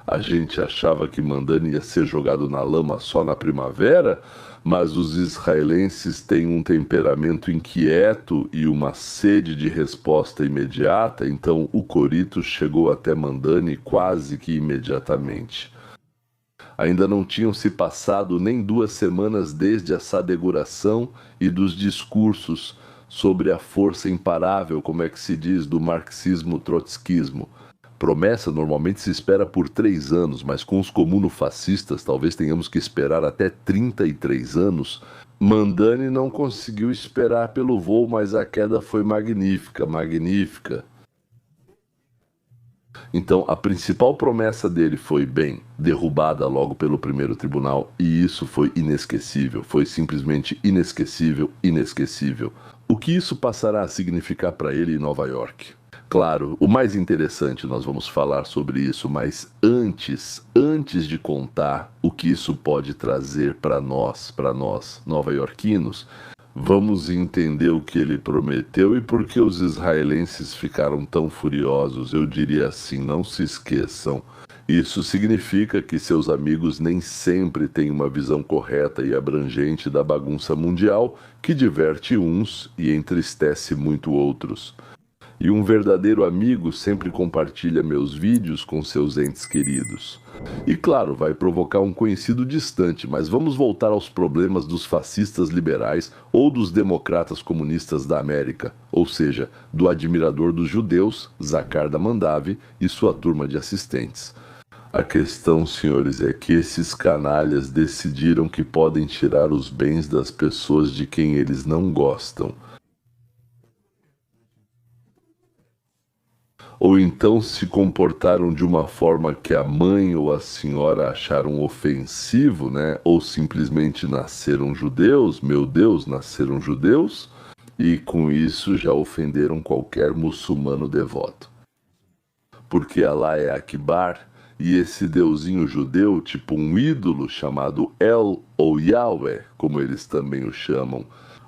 A gente achava que Mandani ia ser jogado na lama só na primavera, mas os israelenses têm um temperamento inquieto e uma sede de resposta imediata, então o corito chegou até Mandani quase que imediatamente. Ainda não tinham se passado nem 2 semanas desde a sadeguração e dos discursos sobre a força imparável, como é que se diz, do marxismo-trotskismo. Promessa normalmente se espera por 3 anos, mas com os comunofascistas talvez tenhamos que esperar até 33 anos. Mandani não conseguiu esperar pelo voo, mas a queda foi magnífica, magnífica. Então, a principal promessa dele foi, bem, derrubada logo pelo primeiro tribunal, e isso foi inesquecível, foi simplesmente inesquecível, inesquecível. O que isso passará a significar para ele em Nova York? Claro, o mais interessante nós vamos falar sobre isso, mas antes de contar o que isso pode trazer para nós, nova-iorquinos, vamos entender o que ele prometeu e por que os israelenses ficaram tão furiosos. Eu diria assim, não se esqueçam. Isso significa que seus amigos nem sempre têm uma visão correta e abrangente da bagunça mundial que diverte uns e entristece muito outros. E um verdadeiro amigo sempre compartilha meus vídeos com seus entes queridos. E claro, vai provocar um conhecido distante, mas vamos voltar aos problemas dos fascistas liberais ou dos democratas comunistas da América, ou seja, do admirador dos judeus, Zakar da Mandave, e sua turma de assistentes. A questão, senhores, é que esses canalhas decidiram que podem tirar os bens das pessoas de quem eles não gostam. Ou então se comportaram de uma forma que a mãe ou a senhora acharam ofensivo, né? Ou simplesmente nasceram judeus, meu Deus, nasceram judeus, e com isso já ofenderam qualquer muçulmano devoto. Porque Alá é Akbar, e esse deusinho judeu, tipo um ídolo chamado El ou Yahweh, como eles também o chamam,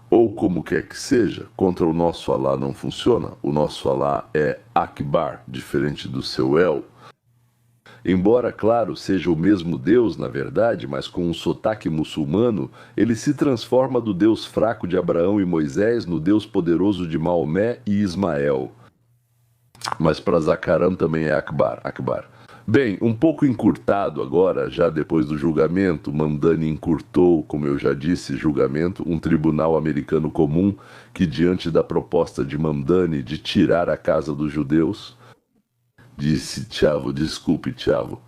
ou como quer que seja, contra o nosso Alá não funciona. O nosso Alá é Akbar, diferente do seu El. Embora, claro, seja o mesmo Deus, na verdade, mas com um sotaque muçulmano, ele se transforma do Deus fraco de Abraão e Moisés no Deus poderoso de Maomé e Ismael. Mas para Zakaram também é Akbar, Akbar. Bem, um pouco encurtado agora, já depois do julgamento, Mamdani encurtou, como eu já disse, julgamento, um tribunal americano comum que, diante da proposta de Mamdani de tirar a casa dos judeus, disse: Tiago, desculpe, Tiago.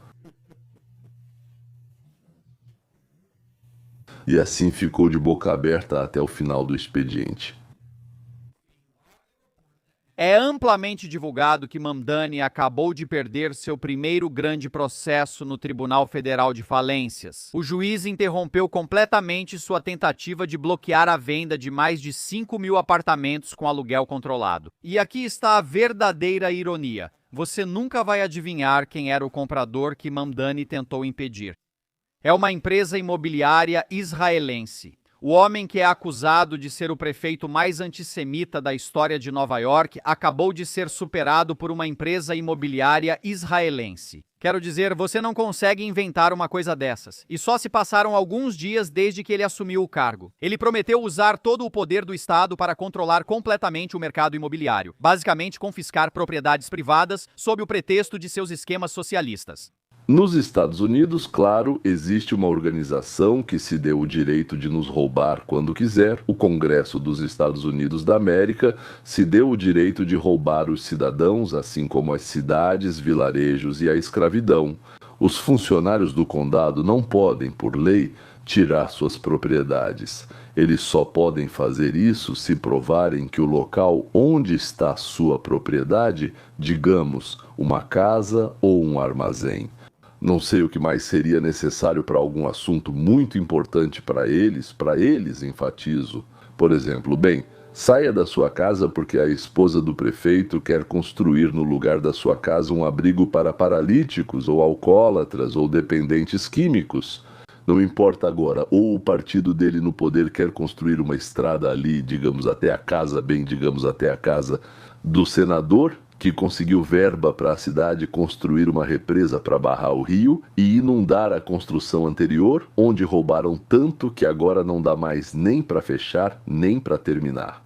E assim ficou de boca aberta até o final do expediente. É amplamente divulgado que Mamdani acabou de perder seu primeiro grande processo no Tribunal Federal de Falências. O juiz interrompeu completamente sua tentativa de bloquear a venda de mais de 5.000 apartamentos com aluguel controlado. E aqui está a verdadeira ironia. Você nunca vai adivinhar quem era o comprador que Mamdani tentou impedir. É uma empresa imobiliária israelense. O homem que é acusado de ser o prefeito mais antissemita da história de Nova York acabou de ser superado por uma empresa imobiliária israelense. Quero dizer, você não consegue inventar uma coisa dessas. E só se passaram alguns dias desde que ele assumiu o cargo. Ele prometeu usar todo o poder do Estado para controlar completamente o mercado imobiliário. Basicamente, confiscar propriedades privadas sob o pretexto de seus esquemas socialistas. Nos Estados Unidos, claro, existe uma organização que se deu o direito de nos roubar quando quiser. O Congresso dos Estados Unidos da América se deu o direito de roubar os cidadãos, assim como as cidades, vilarejos e a escravidão. Os funcionários do condado não podem, por lei, tirar suas propriedades. Eles só podem fazer isso se provarem que o local onde está sua propriedade, digamos, uma casa ou um armazém. Não sei o que mais seria necessário para algum assunto muito importante para eles, enfatizo. Por exemplo, bem, saia da sua casa porque a esposa do prefeito quer construir no lugar da sua casa um abrigo para paralíticos ou alcoólatras ou dependentes químicos. Não importa agora, ou o partido dele no poder quer construir uma estrada ali, digamos até a casa, bem, digamos até a casa do senador, que conseguiu verba para a cidade construir uma represa para barrar o rio e inundar a construção anterior, onde roubaram tanto que agora não dá mais nem para fechar, nem para terminar.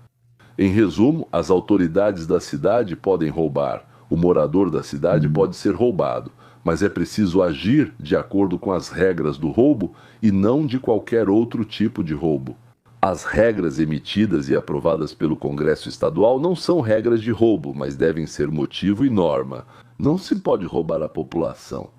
Em resumo, as autoridades da cidade podem roubar, o morador da cidade pode ser roubado, mas é preciso agir de acordo com as regras do roubo e não de qualquer outro tipo de roubo. As regras emitidas e aprovadas pelo Congresso Estadual não são regras de roubo, mas devem ser motivo e norma. Não se pode roubar a população.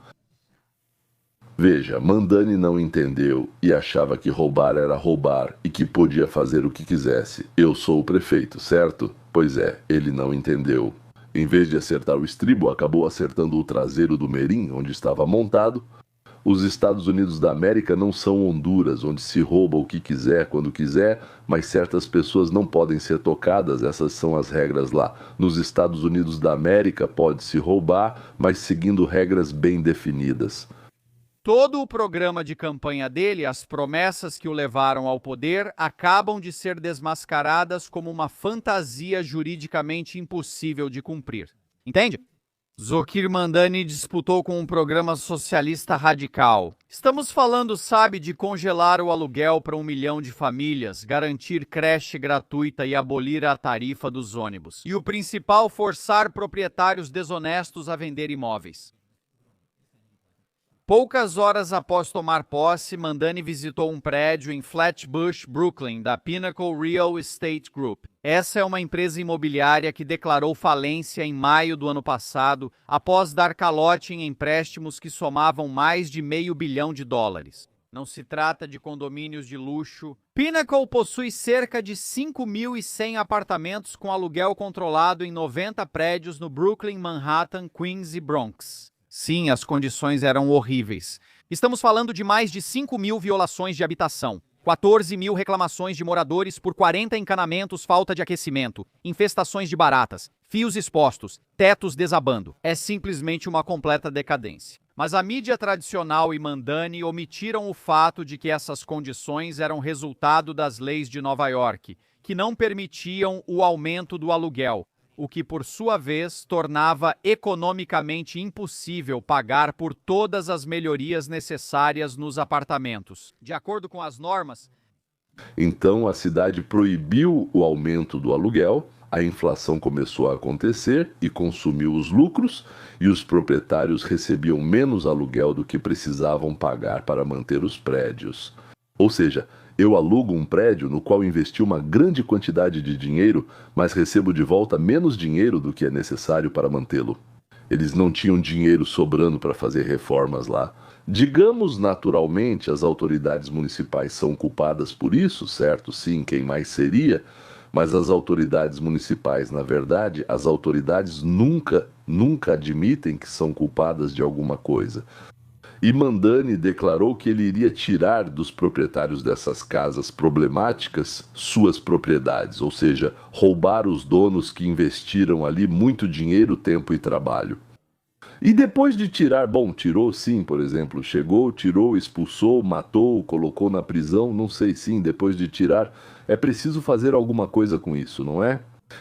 Veja, Mamdani não entendeu e achava que roubar era roubar e que podia fazer o que quisesse. Eu sou o prefeito, certo? Pois é, ele não entendeu. Em vez de acertar o estribo, acabou acertando o traseiro do Merim, onde estava montado. Os Estados Unidos da América não são Honduras, onde se rouba o que quiser, quando quiser, mas certas pessoas não podem ser tocadas, essas são as regras lá. Nos Estados Unidos da América pode-se roubar, mas seguindo regras bem definidas. Todo o programa de campanha dele, as promessas que o levaram ao poder, acabam de ser desmascaradas como uma fantasia juridicamente impossível de cumprir. Entende? Zoquir Mamdani disputou com um programa socialista radical. Estamos falando, sabe, de congelar o aluguel para 1 milhão de famílias, garantir creche gratuita e abolir a tarifa dos ônibus. E o principal, forçar proprietários desonestos a vender imóveis. Poucas horas após tomar posse, Mamdani visitou um prédio em Flatbush, Brooklyn, da Pinnacle Real Estate Group. Essa é uma empresa imobiliária que declarou falência em maio do ano passado, após dar calote em empréstimos que somavam mais de $500 milhão. Não se trata de condomínios de luxo. Pinnacle possui cerca de 5.100 apartamentos com aluguel controlado em 90 prédios no Brooklyn, Manhattan, Queens e Bronx. Sim, as condições eram horríveis. Estamos falando de mais de 5.000 violações de habitação, 14.000 reclamações de moradores por 40 encanamentos, falta de aquecimento, infestações de baratas, fios expostos, tetos desabando. É simplesmente uma completa decadência. Mas a mídia tradicional e Mamdani omitiram o fato de que essas condições eram resultado das leis de Nova York, que não permitiam o aumento do aluguel, o que, por sua vez, tornava economicamente impossível pagar por todas as melhorias necessárias nos apartamentos. De acordo com as normas... Então, a cidade proibiu o aumento do aluguel, a inflação começou a acontecer e consumiu os lucros, e os proprietários recebiam menos aluguel do que precisavam pagar para manter os prédios. Ou seja, eu alugo um prédio no qual investi uma grande quantidade de dinheiro, mas recebo de volta menos dinheiro do que é necessário para mantê-lo. Eles não tinham dinheiro sobrando para fazer reformas lá. Digamos, naturalmente, as autoridades municipais são culpadas por isso, certo? Sim, quem mais seria? Mas as autoridades municipais, na verdade, as autoridades nunca admitem que são culpadas de alguma coisa. E Mamdani declarou que ele iria tirar dos proprietários dessas casas problemáticas suas propriedades, ou seja, roubar os donos que investiram ali muito dinheiro, tempo e trabalho. E depois de tirar, tirou sim, por exemplo, chegou, tirou, expulsou, matou, colocou na prisão, não sei sim, depois de tirar, é preciso fazer alguma coisa com isso, não é?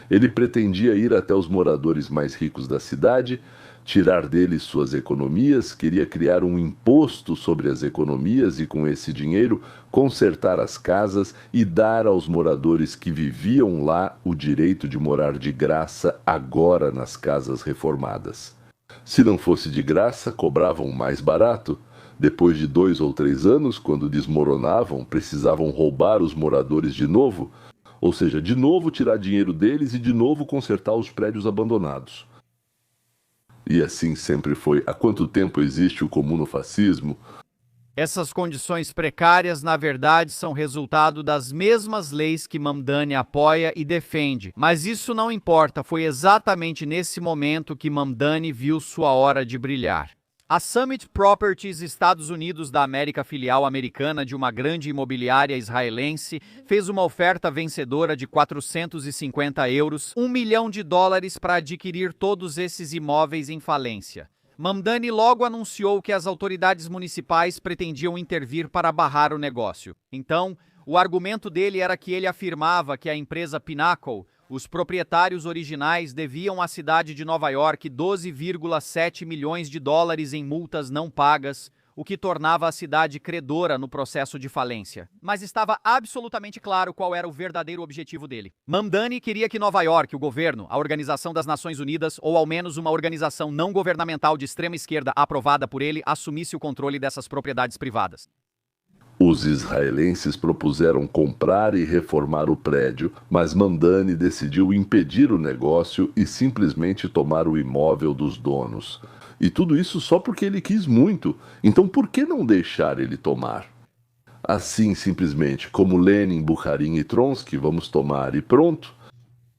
Ele pretendia ir até os moradores mais ricos da cidade, tirar deles suas economias, queria criar um imposto sobre as economias e, com esse dinheiro, consertar as casas e dar aos moradores que viviam lá o direito de morar de graça agora nas casas reformadas. Se não fosse de graça, cobravam mais barato. Depois de 2 ou 3 anos, quando desmoronavam, precisavam roubar os moradores de novo, ou seja, de novo tirar dinheiro deles e de novo consertar os prédios abandonados. E assim sempre foi. Há quanto tempo existe o comunofascismo? Essas condições precárias, na verdade, são resultado das mesmas leis que Mamdani apoia e defende. Mas isso não importa, foi exatamente nesse momento que Mamdani viu sua hora de brilhar. A Summit Properties, Estados Unidos da América, filial americana de uma grande imobiliária israelense, fez uma oferta vencedora de €450, $1 milhão para adquirir todos esses imóveis em falência. Mamdani logo anunciou que as autoridades municipais pretendiam intervir para barrar o negócio. Então, o argumento dele era que ele afirmava que a empresa Pinnacle, Os proprietários originais deviam à cidade de Nova York 12,7 milhões de dólares em multas não pagas, o que tornava a cidade credora no processo de falência. Mas estava absolutamente claro qual era o verdadeiro objetivo dele. Mamdani queria que Nova York, o governo, a Organização das Nações Unidas, ou ao menos uma organização não governamental de extrema esquerda aprovada por ele, assumisse o controle dessas propriedades privadas. Os israelenses propuseram comprar e reformar o prédio, mas Mamdani decidiu impedir o negócio e simplesmente tomar o imóvel dos donos. E tudo isso só porque ele quis muito. Então por que não deixar ele tomar? Assim, simplesmente, como Lenin, Bukharin e Trotsky, vamos tomar e pronto.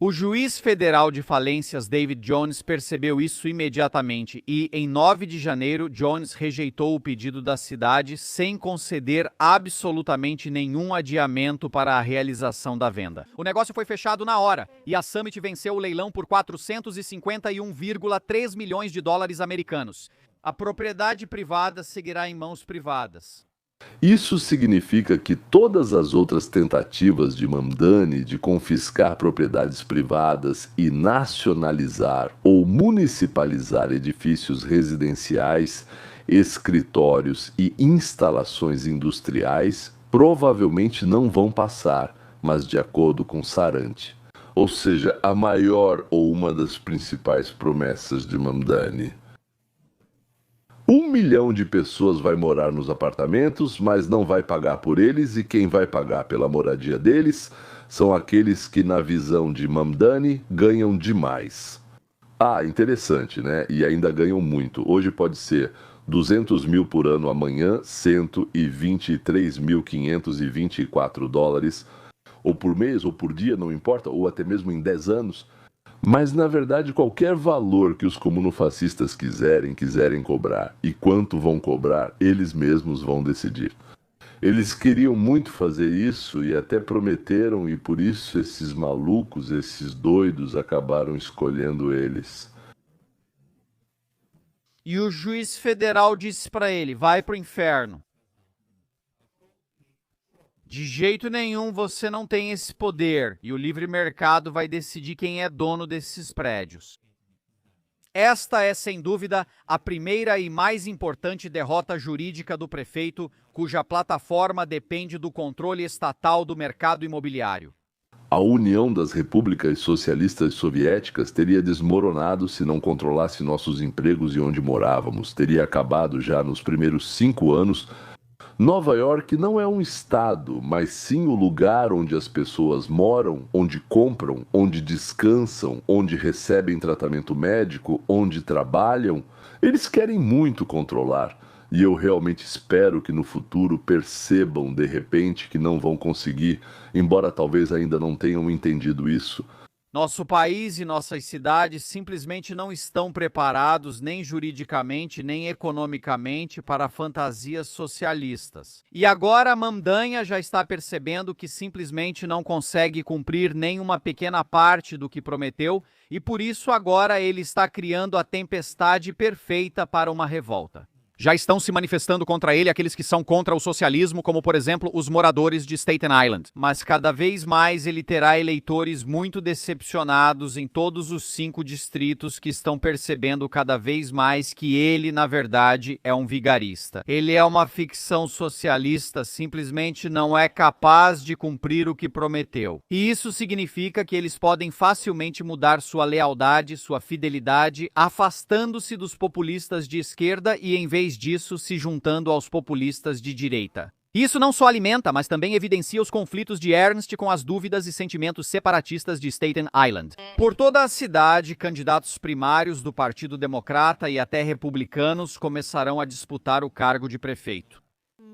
O juiz federal de falências David Jones percebeu isso imediatamente e, em 9 de janeiro, Jones rejeitou o pedido da cidade sem conceder absolutamente nenhum adiamento para a realização da venda. O negócio foi fechado na hora e a Summit venceu o leilão por 451,3 milhões de dólares americanos. A propriedade privada seguirá em mãos privadas. Isso significa que todas as outras tentativas de Mamdani de confiscar propriedades privadas e nacionalizar ou municipalizar edifícios residenciais, escritórios e instalações industriais provavelmente não vão passar, mas de acordo com Sarante. Ou seja, a maior ou uma das principais promessas de Mamdani. 1 milhão de pessoas vai morar nos apartamentos, mas não vai pagar por eles, e quem vai pagar pela moradia deles são aqueles que, na visão de Mamdani, ganham demais. Ah, interessante, né? E ainda ganham muito. Hoje pode ser 200 mil por ano, amanhã 123.524 dólares, ou por mês, ou por dia, não importa, ou até mesmo em 10 anos. Mas, na verdade, qualquer valor que os comunofascistas quiserem cobrar e quanto vão cobrar, eles mesmos vão decidir. Eles queriam muito fazer isso e até prometeram, e por isso esses malucos, esses doidos, acabaram escolhendo eles. E o juiz federal disse para ele, vai pro inferno. De jeito nenhum você não tem esse poder e o livre mercado vai decidir quem é dono desses prédios. Esta é, sem dúvida, a primeira e mais importante derrota jurídica do prefeito, cuja plataforma depende do controle estatal do mercado imobiliário. A União das Repúblicas Socialistas Soviéticas teria desmoronado se não controlasse nossos empregos e onde morávamos. Teria acabado já nos primeiros 5 anos. Nova York não é um estado, mas sim o lugar onde as pessoas moram, onde compram, onde descansam, onde recebem tratamento médico, onde trabalham. Eles querem muito controlar. E eu realmente espero que no futuro percebam de repente que não vão conseguir, embora talvez ainda não tenham entendido isso. Nosso país e nossas cidades simplesmente não estão preparados nem juridicamente nem economicamente para fantasias socialistas. E agora a Mamdani já está percebendo que simplesmente não consegue cumprir nem uma pequena parte do que prometeu e por isso agora ele está criando a tempestade perfeita para uma revolta. Já estão se manifestando contra ele aqueles que são contra o socialismo, como, por exemplo, os moradores de Staten Island. Mas cada vez mais ele terá eleitores muito decepcionados em todos os 5 distritos que estão percebendo cada vez mais que ele, na verdade, é um vigarista. Ele é uma ficção socialista, simplesmente não é capaz de cumprir o que prometeu. E isso significa que eles podem facilmente mudar sua lealdade, sua fidelidade, afastando-se dos populistas de esquerda e, em vez disso, se juntando aos populistas de direita. Isso não só alimenta, mas também evidencia os conflitos de Ernst com as dúvidas e sentimentos separatistas de Staten Island. Por toda a cidade, candidatos primários do Partido Democrata e até republicanos começarão a disputar o cargo de prefeito.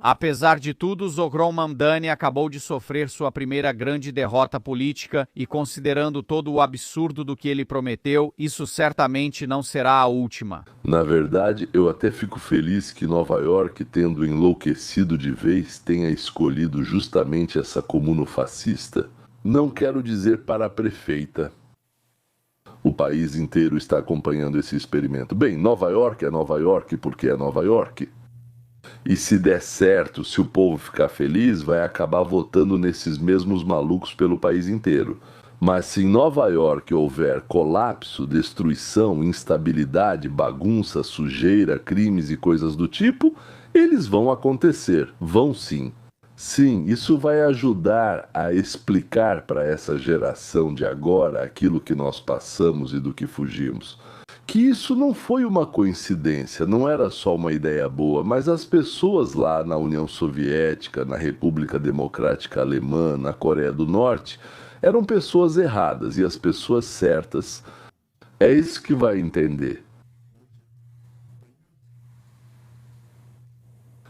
Apesar de tudo, Zohran Mamdani acabou de sofrer sua primeira grande derrota política e, considerando todo o absurdo do que ele prometeu, isso certamente não será a última. Na verdade, eu até fico feliz que Nova York, tendo enlouquecido de vez, tenha escolhido justamente essa comuna fascista. Não quero dizer para a prefeita. O país inteiro está acompanhando esse experimento. Bem, Nova York é Nova York porque é Nova York. E se der certo, se o povo ficar feliz, vai acabar votando nesses mesmos malucos pelo país inteiro. Mas se em Nova York houver colapso, destruição, instabilidade, bagunça, sujeira, crimes e coisas do tipo, eles vão acontecer, vão sim. Sim, isso vai ajudar a explicar para essa geração de agora aquilo que nós passamos e do que fugimos. Que isso não foi uma coincidência, não era só uma ideia boa, mas as pessoas lá na União Soviética, na República Democrática Alemã, na Coreia do Norte, eram pessoas erradas e as pessoas certas. É isso que vai entender.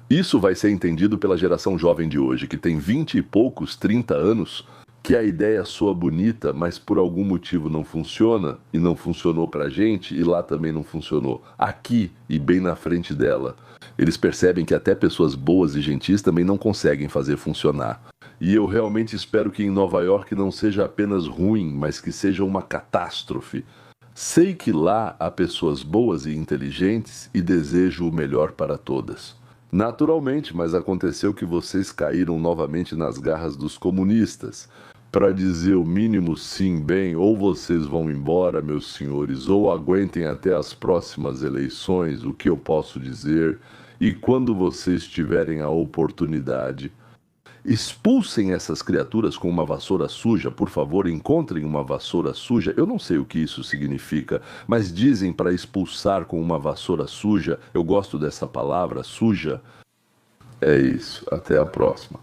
Isso vai ser entendido pela geração jovem de hoje, que tem 20 e poucos, 30 anos, que a ideia soa bonita, mas por algum motivo não funciona, e não funcionou pra gente, e lá também não funcionou. Aqui e bem na frente dela. Eles percebem que até pessoas boas e gentis também não conseguem fazer funcionar. E eu realmente espero que em Nova York não seja apenas ruim, mas que seja uma catástrofe. Sei que lá há pessoas boas e inteligentes e desejo o melhor para todas. Naturalmente, mas aconteceu que vocês caíram novamente nas garras dos comunistas. Para dizer o mínimo sim bem, ou vocês vão embora, meus senhores, ou aguentem até as próximas eleições, o que eu posso dizer, e quando vocês tiverem a oportunidade, expulsem essas criaturas com uma vassoura suja, por favor, encontrem uma vassoura suja. Eu não sei o que isso significa, mas dizem para expulsar com uma vassoura suja. Eu gosto dessa palavra, suja. É isso, até a próxima.